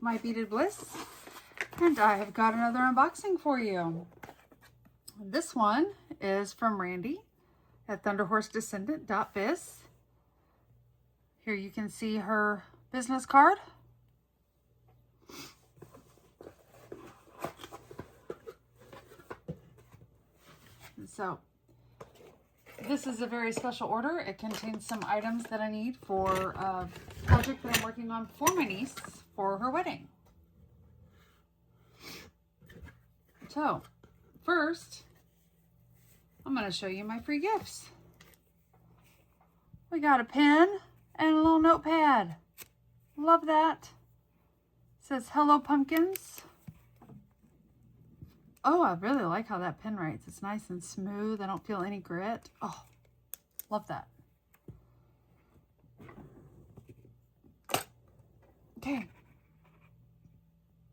with my Beaded Bliss, and I have got another unboxing for you. This one is from Randy at thunderhorsedescendant.biz. Here you can see her business card. So this is a very special order. It contains some items that I need for a project that I'm working on for my niece for her wedding. So first, I'm going to show you my free gifts. We got a pen and a little notepad. Love that. It says, "Hello Pumpkins." Oh, I really like how that pen writes. It's nice and smooth. I don't feel any grit. Oh, love that. Okay.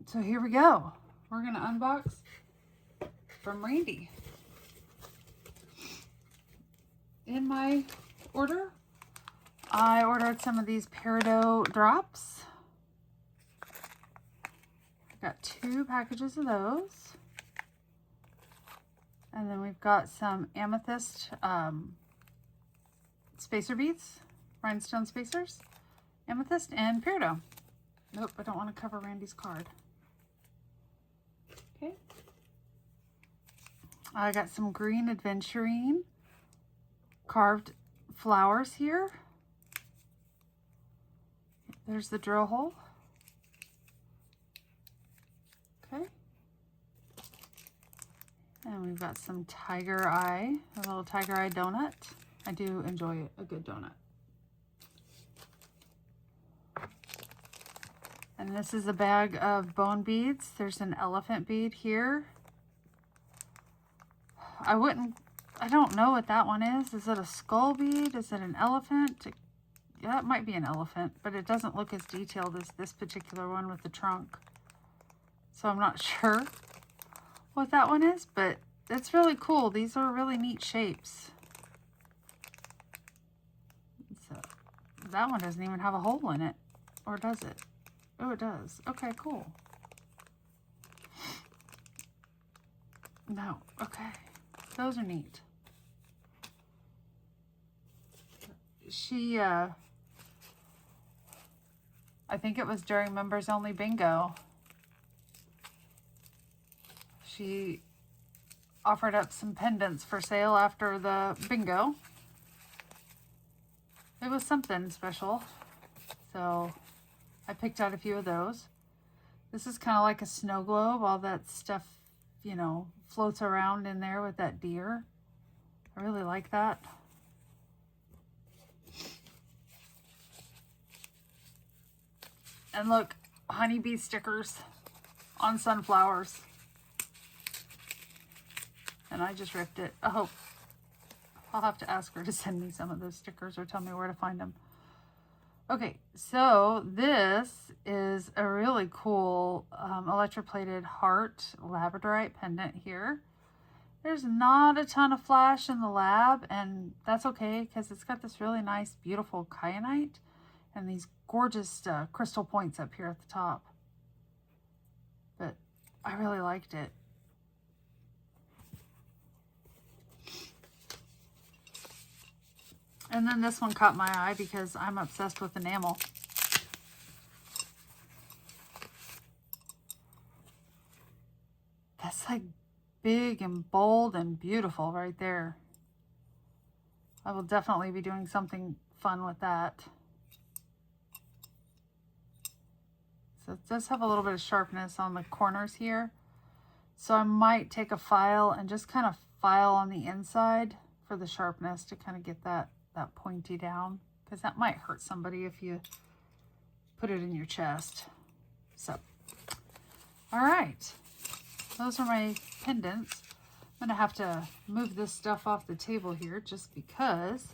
So here we go. We're going to unbox from Randy. In my order, I ordered some of these peridot drops. Got 2 packages of those. And then we've got some amethyst spacer beads, rhinestone spacers, amethyst, and peridot. Nope, I don't want to cover Randy's card. Okay. I got some green aventurine carved flowers here. There's the drill hole. Okay. And we've got some tiger eye, a little tiger eye donut. I do enjoy a good donut. And this is a bag of bone beads. There's an elephant bead here. I don't know what that one is. Is it a skull bead? Is it an elephant? Yeah, it might be an elephant, but it doesn't look as detailed as this particular one with the trunk. So I'm not sure what that one is, but it's really cool. These are really neat shapes. So that one doesn't even have a hole in it, or does it? Oh, it does. Okay, cool. No, okay. Those are neat. She, I think it was during members only bingo. She offered up some pendants for sale after the bingo. It was something special. So I picked out a few of those. This is kind of like a snow globe. All that stuff, you know, floats around in there with that deer. I really like that. And look, honeybee stickers on sunflowers. And I just ripped it. Oh, I'll have to ask her to send me some of those stickers or tell me where to find them. Okay, so this is a really cool electroplated heart labradorite pendant here. There's not a ton of flash in the lab, and that's okay because it's got this really nice, beautiful kyanite and these gorgeous crystal points up here at the top. But I really liked it. And then this one caught my eye because I'm obsessed with enamel. That's like big and bold and beautiful right there. I will definitely be doing something fun with that. So it does have a little bit of sharpness on the corners here. So I might take a file and just kind of file on the inside for the sharpness to kind of get that pointy down, because that might hurt somebody if you put it in your chest. So, all right, those are my pendants. I'm gonna have to move this stuff off the table here just because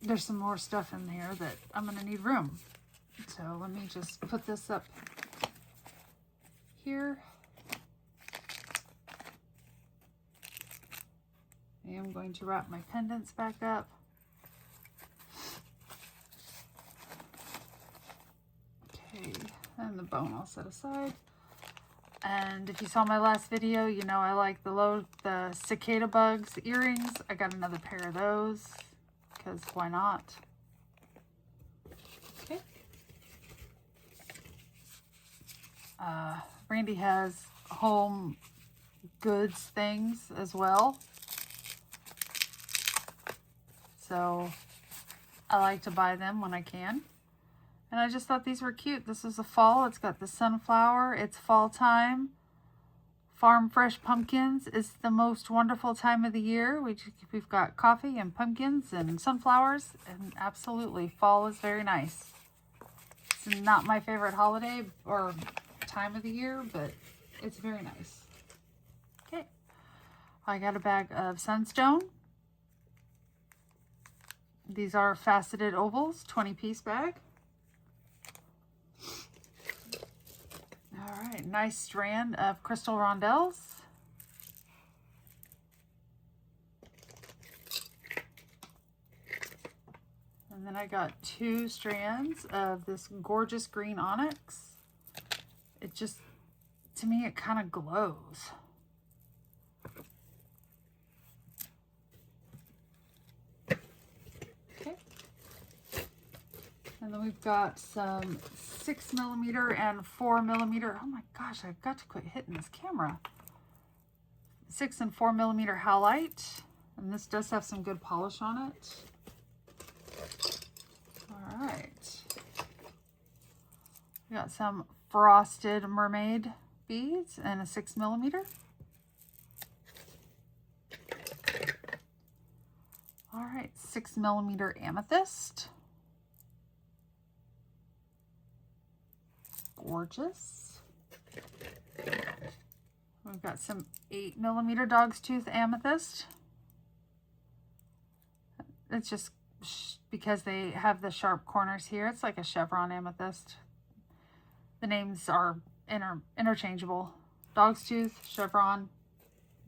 there's some more stuff in there that I'm gonna need room. So let me just put this up here. I am going to wrap my pendants back up. the bone I'll set aside. And if you saw my last video, you know I like the cicada bugs earrings. I got another pair of those because why not? Okay. Randy has home goods things as well. So I like to buy them when I can. And I just thought these were cute. This is a fall. It's got the sunflower. It's fall time. Farm fresh pumpkins. It's the most wonderful time of the year. We've got coffee and pumpkins and sunflowers. And absolutely, fall is very nice. It's not my favorite holiday or time of the year, but it's very nice. Okay. I got a bag of sunstone. These are faceted ovals, 20-piece bag. All right, nice strand of crystal rondelles. And then I got 2 strands of this gorgeous green onyx. It just, to me, it kind of glows. Okay. And then we've got some 6mm and 4mm. Oh my gosh, I've got to quit hitting this camera. 6 and 4mm howlite. And this does have some good polish on it. All right. We got some frosted mermaid beads and a 6mm. All right, 6mm amethyst. Gorgeous. We've got some 8mm dog's tooth amethyst. It's just because they have the sharp corners here. It's like a chevron amethyst. The names are interchangeable. Dog's tooth, chevron.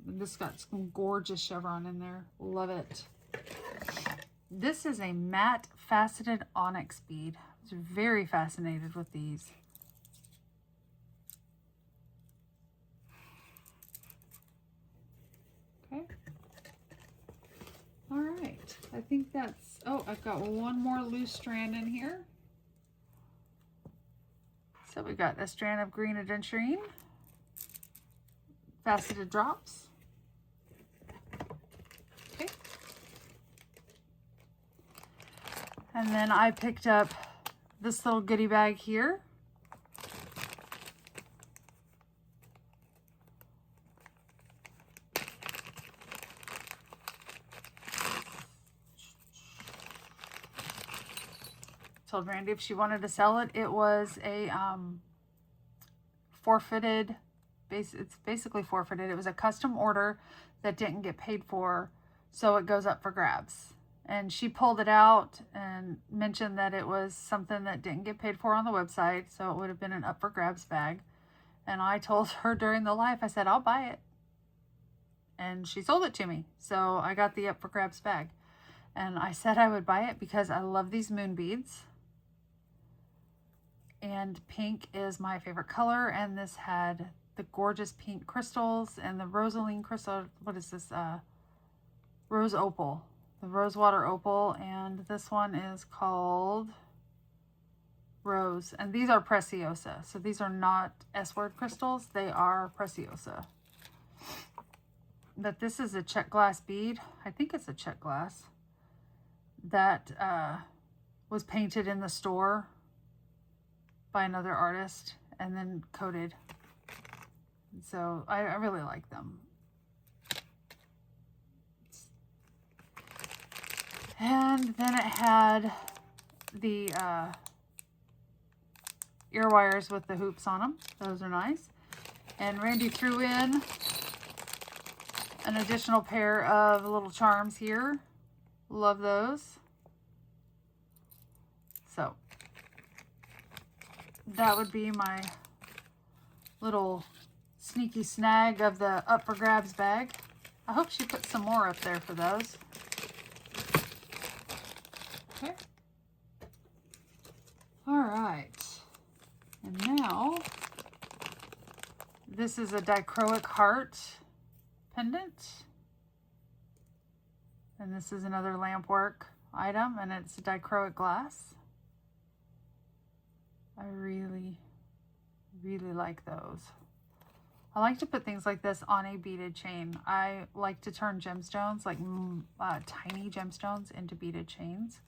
This got some gorgeous chevron in there. Love it. This is a matte faceted onyx bead. I was very fascinated with these. Okay. All right. I think that's, oh, I've got one more loose strand in here. So we got a strand of green adenturine, faceted drops. Okay. And then I picked up this little goodie bag here. Told Randy if she wanted to sell it. It was a forfeited, it's basically forfeited. It was a custom order that didn't get paid for, so it goes up for grabs. And she pulled it out and mentioned that it was something that didn't get paid for on the website, so it would have been an up for grabs bag. And I told her during the live, I said, I'll buy it. And she sold it to me, so I got the up for grabs bag. And I said I would buy it because I love these moon beads. And pink is my favorite color, and this had the gorgeous pink crystals and the rosaline crystal. What is this? Rose opal, the rosewater opal, and this one is called Rose. And these are preciosa, so these are not S-word crystals. They are preciosa. But this is a check glass bead. I think it's a check glass that was painted in the store by another artist and then coated. So I really like them. And then it had the ear wires with the hoops on them. Those are nice. And Randy threw in an additional pair of little charms here. Love those. So that would be my little sneaky snag of the up for grabs bag. I hope she put some more up there for those. Okay. All right. And now, this is a dichroic heart pendant. And this is another lamp work item, and it's dichroic glass. I really, really like those. I like to put things like this on a beaded chain. I like to turn gemstones, like tiny gemstones, into beaded chains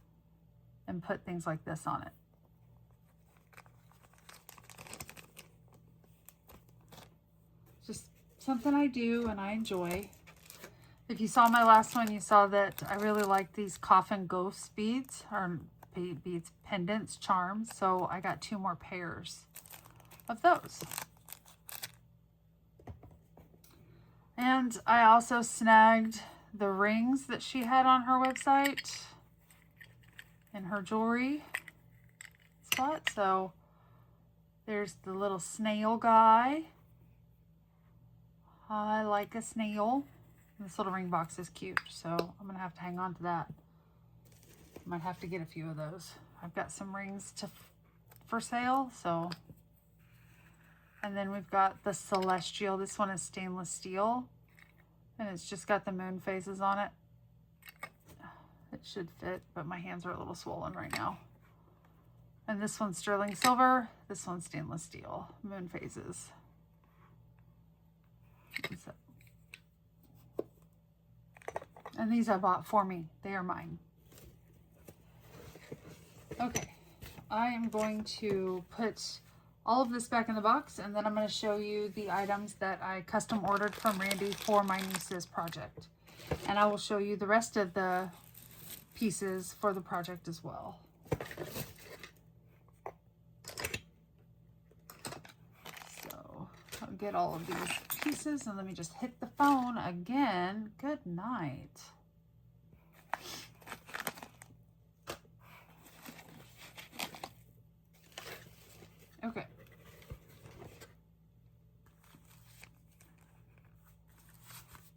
and put things like this on it. Just something I do and I enjoy. If you saw my last one, you saw that I really like these coffin ghost beads, or beads, pendants, charms. So I got 2 more pairs of those. And I also snagged the rings that she had on her website in her jewelry spot. So there's the little snail guy. I like a snail. This little ring box is cute, so I'm going to have to hang on to that. Might have to get a few of those. I've got some rings for sale, so. And then we've got the celestial. This one is stainless steel, and it's just got the moon phases on it. It should fit, but my hands are a little swollen right now. And this one's sterling silver. This one's stainless steel, moon phases. And these I bought for me. They are mine. Okay, I am going to put all of this back in the box, and then I'm going to show you the items that I custom ordered from Randy for my niece's project. And I will show you the rest of the pieces for the project as well. So I'll get all of these pieces, and let me just hit the phone again. Good night. Okay.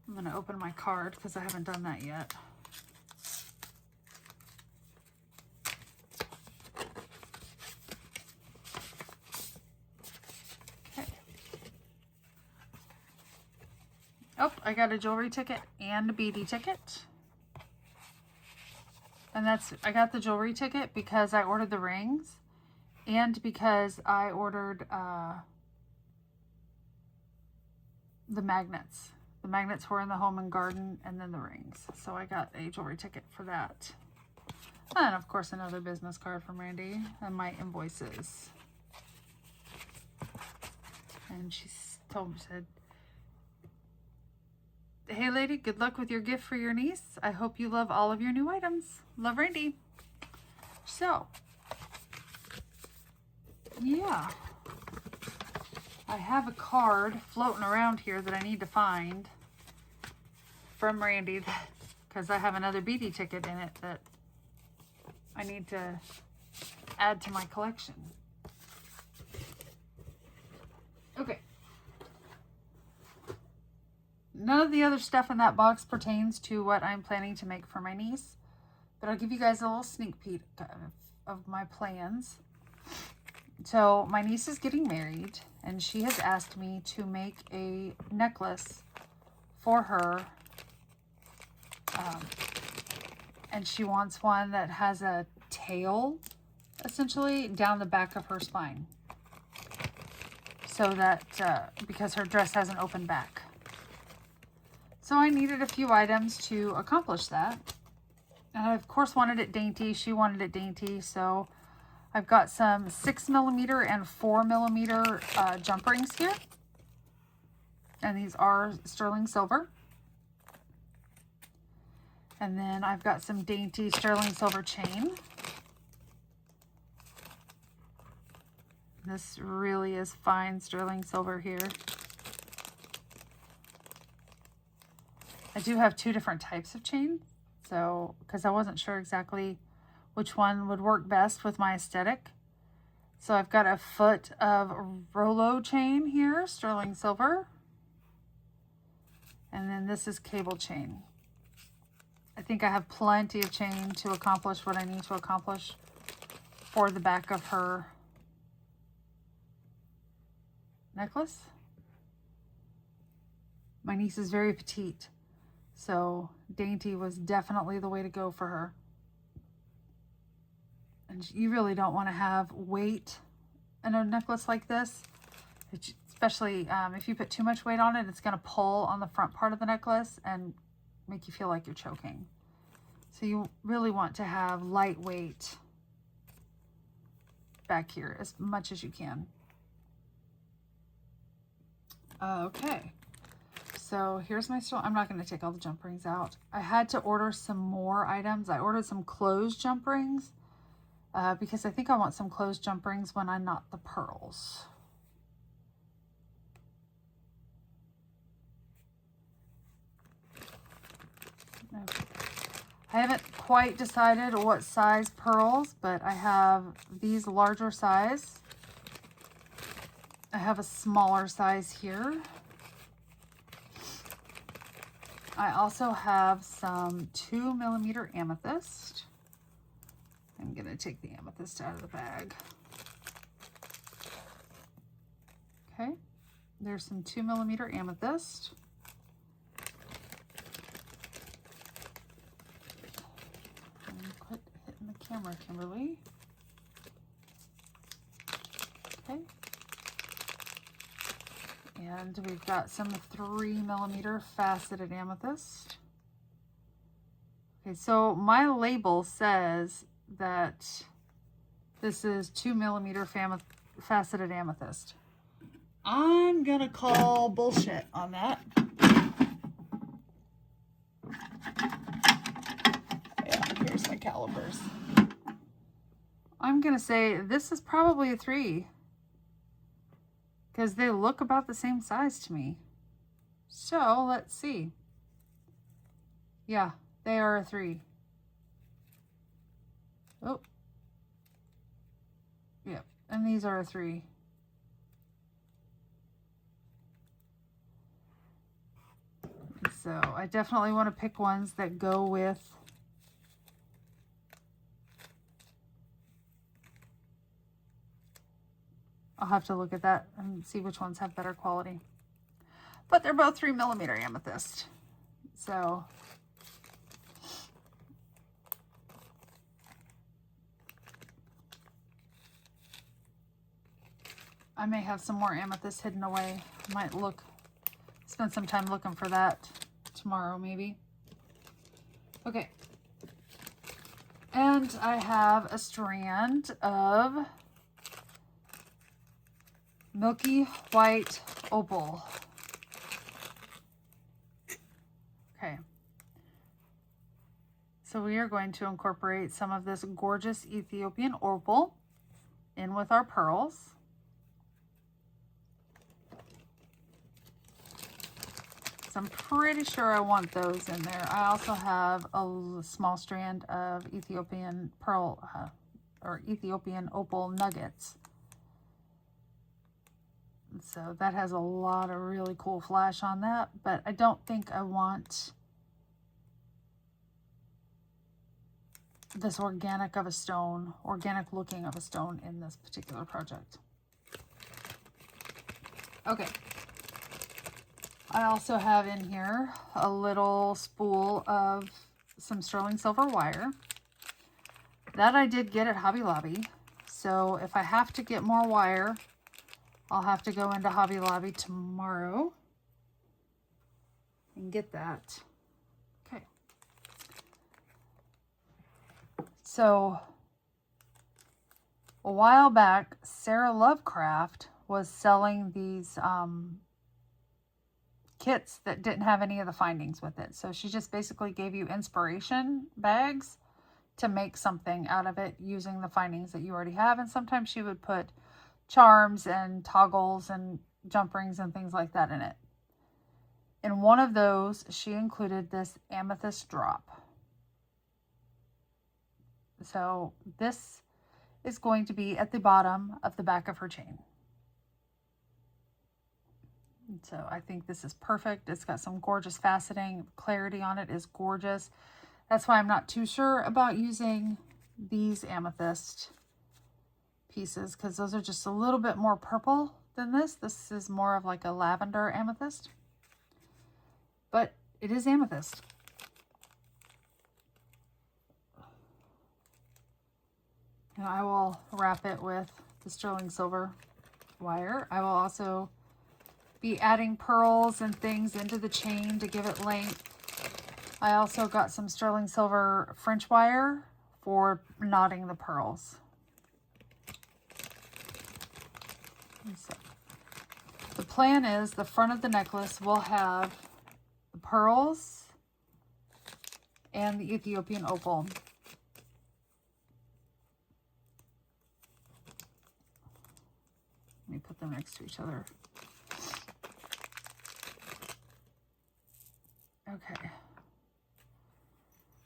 I'm going to open my card because I haven't done that yet. Oh, I got a jewelry ticket and a beadie ticket. And I got the jewelry ticket because I ordered the rings and because I ordered the magnets. The magnets were in the home and garden, and then the rings. So I got a jewelry ticket for that. And of course another business card from Randy and my invoices. And she said, "Hey lady, good luck with your gift for your niece. I hope you love all of your new items. Love, Randy." So, yeah. I have a card floating around here that I need to find from Randy because I have another beadie ticket in it that I need to add to my collection. Okay. None of the other stuff in that box pertains to what I'm planning to make for my niece, but I'll give you guys a little sneak peek of my plans. So my niece is getting married, and she has asked me to make a necklace for her. And she wants one that has a tail, essentially, down the back of her spine. So that, because her dress has an open back. So I needed a few items to accomplish that. And I, of course, wanted it dainty. She wanted it dainty, so I've got some 6mm and 4mm jump rings here. And these are sterling silver. And then I've got some dainty sterling silver chain. This really is fine sterling silver here. I do have 2 different types of chain, so because I wasn't sure exactly which one would work best with my aesthetic. So I've got a foot of Rollo chain here, sterling silver. And then this is cable chain. I think I have plenty of chain to accomplish what I need to accomplish for the back of her necklace. My niece is very petite, so dainty was definitely the way to go for her. And you really don't want to have weight in a necklace like this, especially if you put too much weight on it, it's going to pull on the front part of the necklace and make you feel like you're choking. So you really want to have lightweight back here as much as you can. Okay, so here's my stone. I'm not going to take all the jump rings out. I had to order some more items. I ordered some closed jump rings because I think I want some closed jump rings when I knot the pearls. Okay. I haven't quite decided what size pearls, but I have these larger size. I have a smaller size here. I also have some 2mm amethyst. I'm going to take the amethyst out of the bag. Okay, there's some 2mm amethyst. Quit hitting the camera, Kimberly. Okay. And we've got some 3mm faceted amethyst. Okay, so my label says that this is 2mm faceted amethyst. I'm gonna call bullshit on that. Yeah, here's my calipers. I'm gonna say this is probably a 3 because they look about the same size to me. So let's see. Yeah, they are a 3. Oh. Yep, and these are a 3. So I definitely want to pick ones that go with I'll have to look at that and see which ones have better quality. But they're both 3mm amethyst. So I may have some more amethyst hidden away. Might spend some time looking for that tomorrow maybe. Okay. And I have a strand of milky white opal. Okay. So we are going to incorporate some of this gorgeous Ethiopian opal in with our pearls. So I'm pretty sure I want those in there. I also have a small strand of Ethiopian pearl or Ethiopian opal nuggets. So that has a lot of really cool flash on that, but I don't think I want this organic looking of a stone in this particular project. Okay. I also have in here a little spool of some sterling silver wire. That I did get at Hobby Lobby. So if I have to get more wire, I'll have to go into Hobby Lobby tomorrow and get that. Okay. So a while back, Sarah Lovecraft was selling these kits that didn't have any of the findings with it. So she just basically gave you inspiration bags to make something out of it using the findings that you already have. And sometimes she would put charms and toggles and jump rings and things like that in it. In one of those, she included this amethyst drop. So this is going to be at the bottom of the back of her chain. So I think this is perfect. It's got some gorgeous faceting. Clarity on it is gorgeous. That's why I'm not too sure about using these amethyst pieces, because those are just a little bit more purple than this. This is more of like a lavender amethyst, but it is amethyst. And I will wrap it with the sterling silver wire. I will also be adding pearls and things into the chain to give it length. I also got some sterling silver French wire for knotting the pearls. So, the plan is the front of the necklace will have the pearls and the Ethiopian opal. Let me put them next to each other. Okay.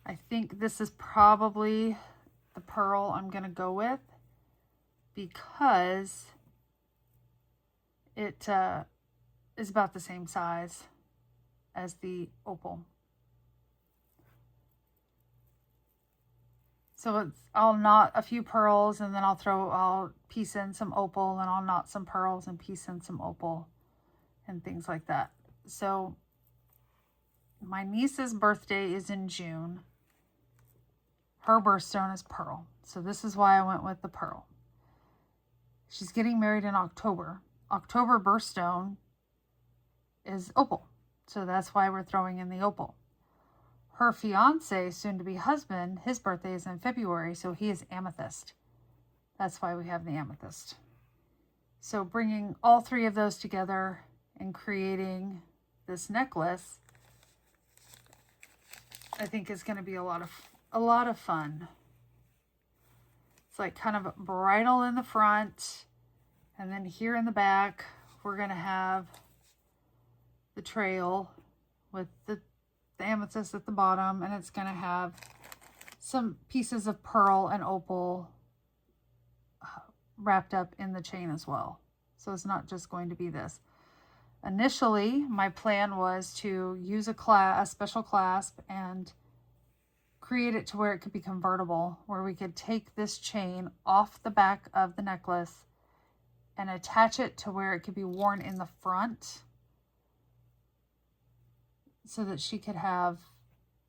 I think this is probably the pearl I'm going to go with because it is about the same size as the opal. So I'll knot a few pearls and then I'll piece in some opal and I'll knot some pearls and piece in some opal and things like that. So my niece's birthday is in June. Her birthstone is pearl. So this is why I went with the pearl. She's getting married in October. October birthstone is opal. So that's why we're throwing in the opal. Her fiance, soon to be husband, his birthday is in February, so he is amethyst. That's why we have the amethyst. So bringing all three of those together and creating this necklace, I think is going to be a lot of fun. It's like kind of bridal in the front, and then here in the back, we're going to have the trail with the amethyst at the bottom, and it's going to have some pieces of pearl and opal wrapped up in the chain as well. So it's not just going to be this. Initially, my plan was to use a special clasp and create it to where it could be convertible, where we could take this chain off the back of the necklace and attach it to where it could be worn in the front, so that she could have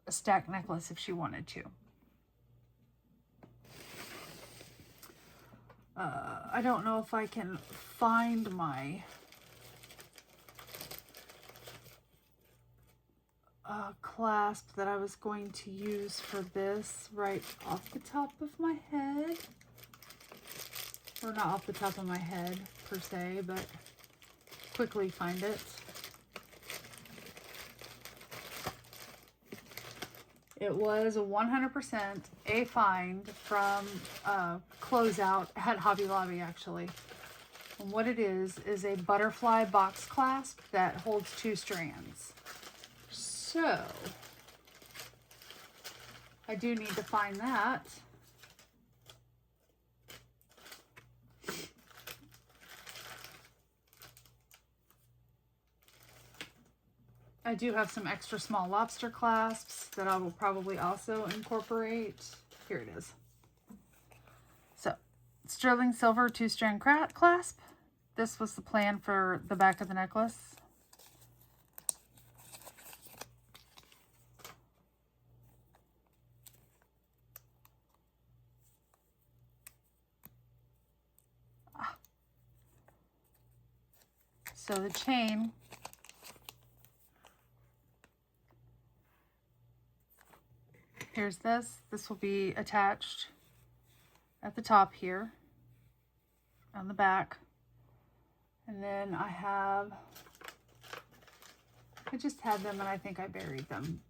a stacked necklace if she wanted to. I don't know if I can find my clasp that I was going to use for this right off the top of my head. Or not off the top of my head per se, but quickly find it. It was 100% a find from closeout at Hobby Lobby, actually. And what it is a butterfly box clasp that holds 2 strands. So, I do need to find that. I do have some extra small lobster clasps that I will probably also incorporate. Here it is. So, sterling silver 2-strand clasp. This was the plan for the back of the necklace. So the chain here's this. This will be attached at the top here on the back. And then I just had them and I think I buried them.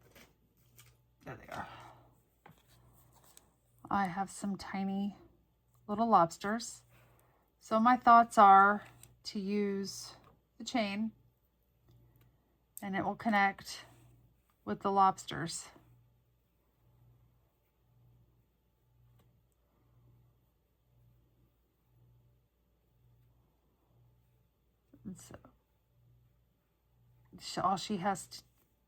There they are. I have some tiny little lobsters. So my thoughts are to use the chain and it will connect with the lobsters. And so all she has to,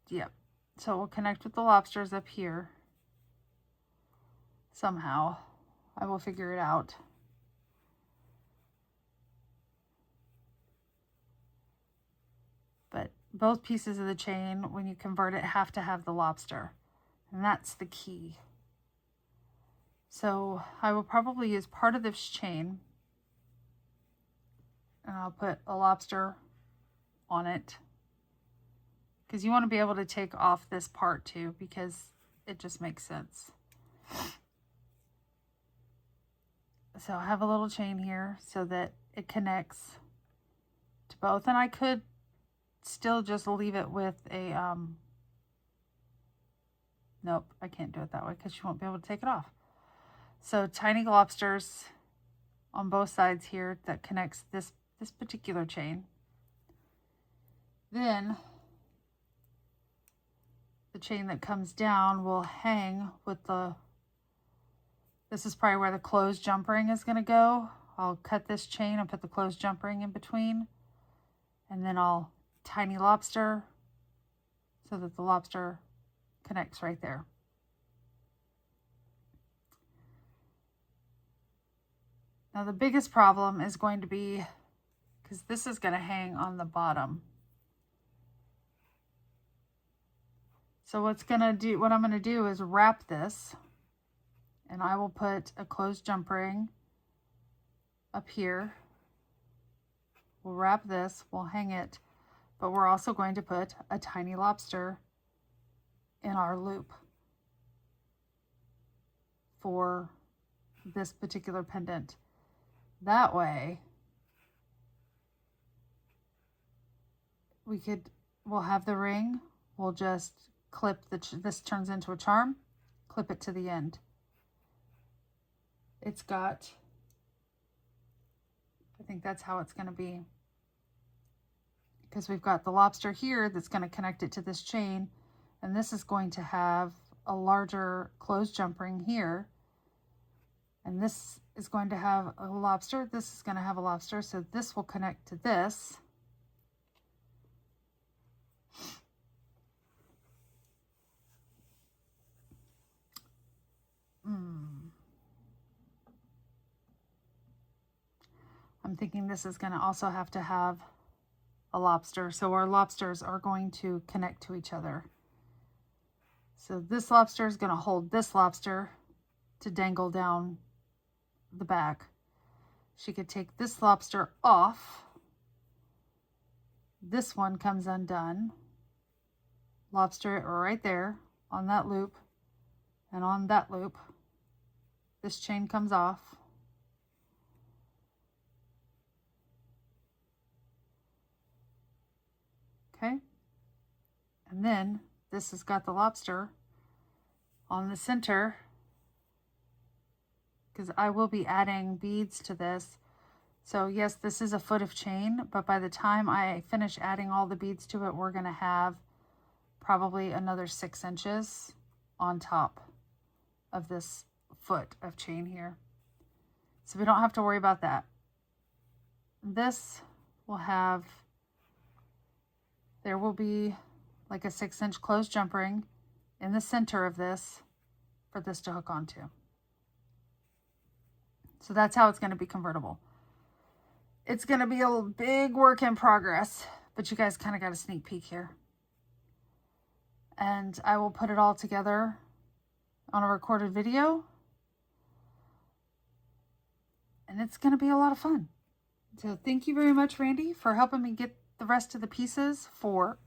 yep. So we'll connect with the lobsters up here. Somehow. I will figure it out. both pieces of the chain, when you convert it, have to have the lobster. And that's the key. So I will probably use part of this chain, and I'll put a lobster on it, because you want to be able to take off this part too, because it just makes sense. So I have a little chain here so that it connects to both, and I could still just leave it with a nope, I can't do it that way because you won't be able to take it off. So tiny lobsters on both sides here that connects this particular chain. Then the chain that comes down will hang with this is probably where the closed jump ring is going to go. I'll cut this chain and put the closed jump ring in between, and then I'll tiny lobster so that the lobster connects right there. Now the biggest problem is going to be, because this is going to hang on the bottom. So what I'm going to do is wrap this, and I will put a closed jump ring up here. We'll wrap this, we'll hang it, but we're also going to put a tiny lobster in our loop for this particular pendant. That way, we'll have the ring, we'll just clip this turns into a charm, clip it to the end. It's got, I think that's how it's going to be, because we've got the lobster here that's going to connect it to this chain, and this is going to have a larger closed jump ring here, and this is going to have a lobster, this is going to have a lobster, so this will connect to this. I'm thinking this is going to also have to have a lobster, so our lobsters are going to connect to each other. So this lobster is going to hold this lobster to dangle down the back. She could take this lobster off. This one comes undone. Lobster it right there on that loop, and on that loop, this chain comes off. Okay, and then this has got the lobster on the center, because I will be adding beads to this. So yes, this is a foot of chain, but by the time I finish adding all the beads to it, we're going to have probably another 6 inches on top of this foot of chain here. So we don't have to worry about that. This will have, there will be like a 6-inch closed jump ring in the center of this for this to hook onto. So that's how it's going to be convertible. It's going to be a big work in progress, but you guys kind of got a sneak peek here. And I will put it all together on a recorded video. And it's going to be a lot of fun. So thank you very much, Randy, for helping me get the rest of the pieces for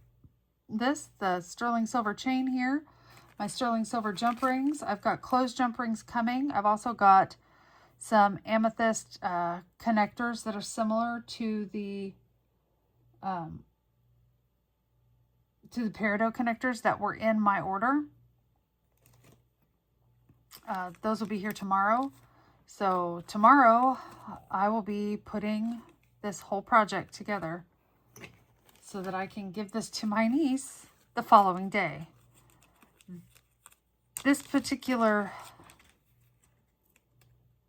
this, the sterling silver chain here, my sterling silver jump rings. I've got closed jump rings coming. I've also got some amethyst connectors that are similar to the peridot connectors that were in my order. Those will be here tomorrow. So tomorrow I will be putting this whole project together so that I can give this to my niece the following day. This particular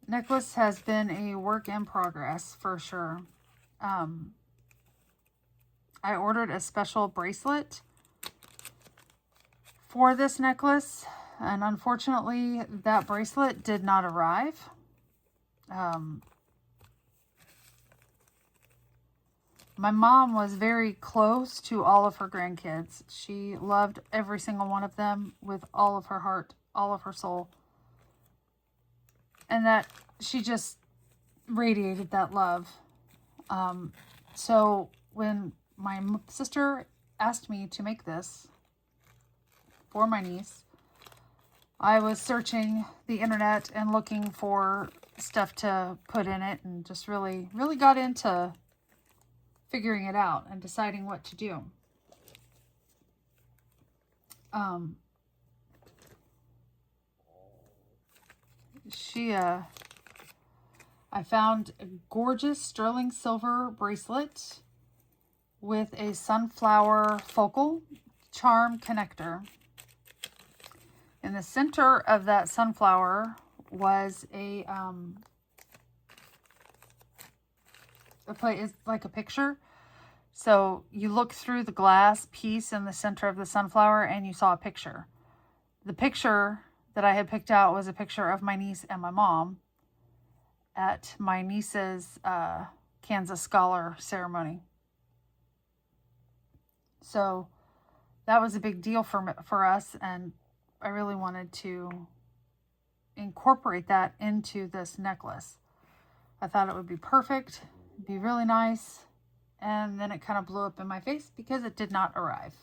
necklace has been a work in progress for sure. I ordered a special bracelet for this necklace, and unfortunately that bracelet did not arrive. My mom was very close to all of her grandkids. She loved every single one of them with all of her heart, all of her soul. And that she just radiated that love. So when my sister asked me to make this for my niece, I was searching the internet and looking for stuff to put in it, and just really got into figuring it out and deciding what to do. I found a gorgeous sterling silver bracelet with a sunflower focal charm connector. In the center of that sunflower was it's like a picture. So you look through the glass piece in the center of the sunflower and you saw a picture. The picture that I had picked out was a picture of my niece and my mom at my niece's Kansas Scholar ceremony. So that was a big deal for us, and I really wanted to incorporate that into this necklace. I thought it would be perfect, be really nice, and then it kind of blew up in my face because it did not arrive.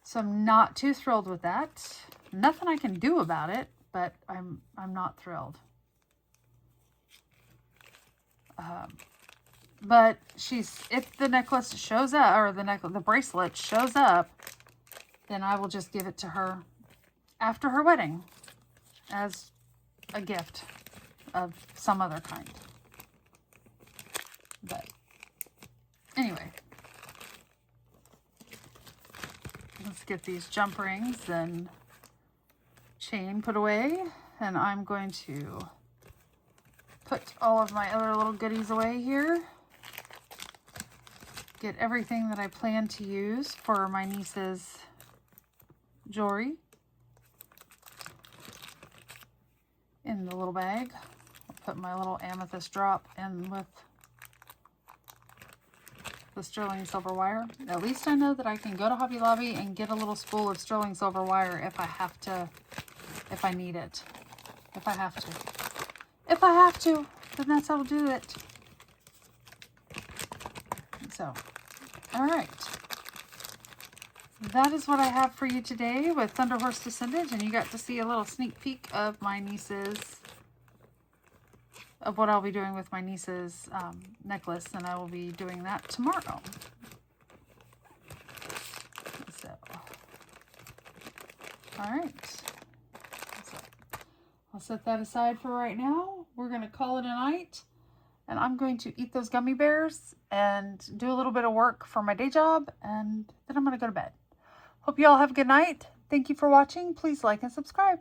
So I'm not too thrilled with that. Nothing I can do about it, but I'm not thrilled. But if the necklace shows up, or the bracelet shows up, then I will just give it to her after her wedding as a gift of some other kind. But anyway, let's get these jump rings and chain put away, and I'm going to put all of my other little goodies away here. Get everything that I plan to use for my niece's jewelry in the little bag. I'll put my little amethyst drop in with the sterling silver wire. At least I know that I can go to Hobby Lobby and get a little spool of sterling silver wire if I need it. If I have to, then that's how I'll do it. So, all right. That is what I have for you today with Thunder Horse Descendant, and you got to see a little sneak peek of what I'll be doing with my niece's necklace, and I will be doing that tomorrow. So, all right. So, I'll set that aside for right now. We're going to call it a night, and I'm going to eat those gummy bears and do a little bit of work for my day job, and then I'm going to go to bed. Hope you all have a good night. Thank you for watching. Please like and subscribe.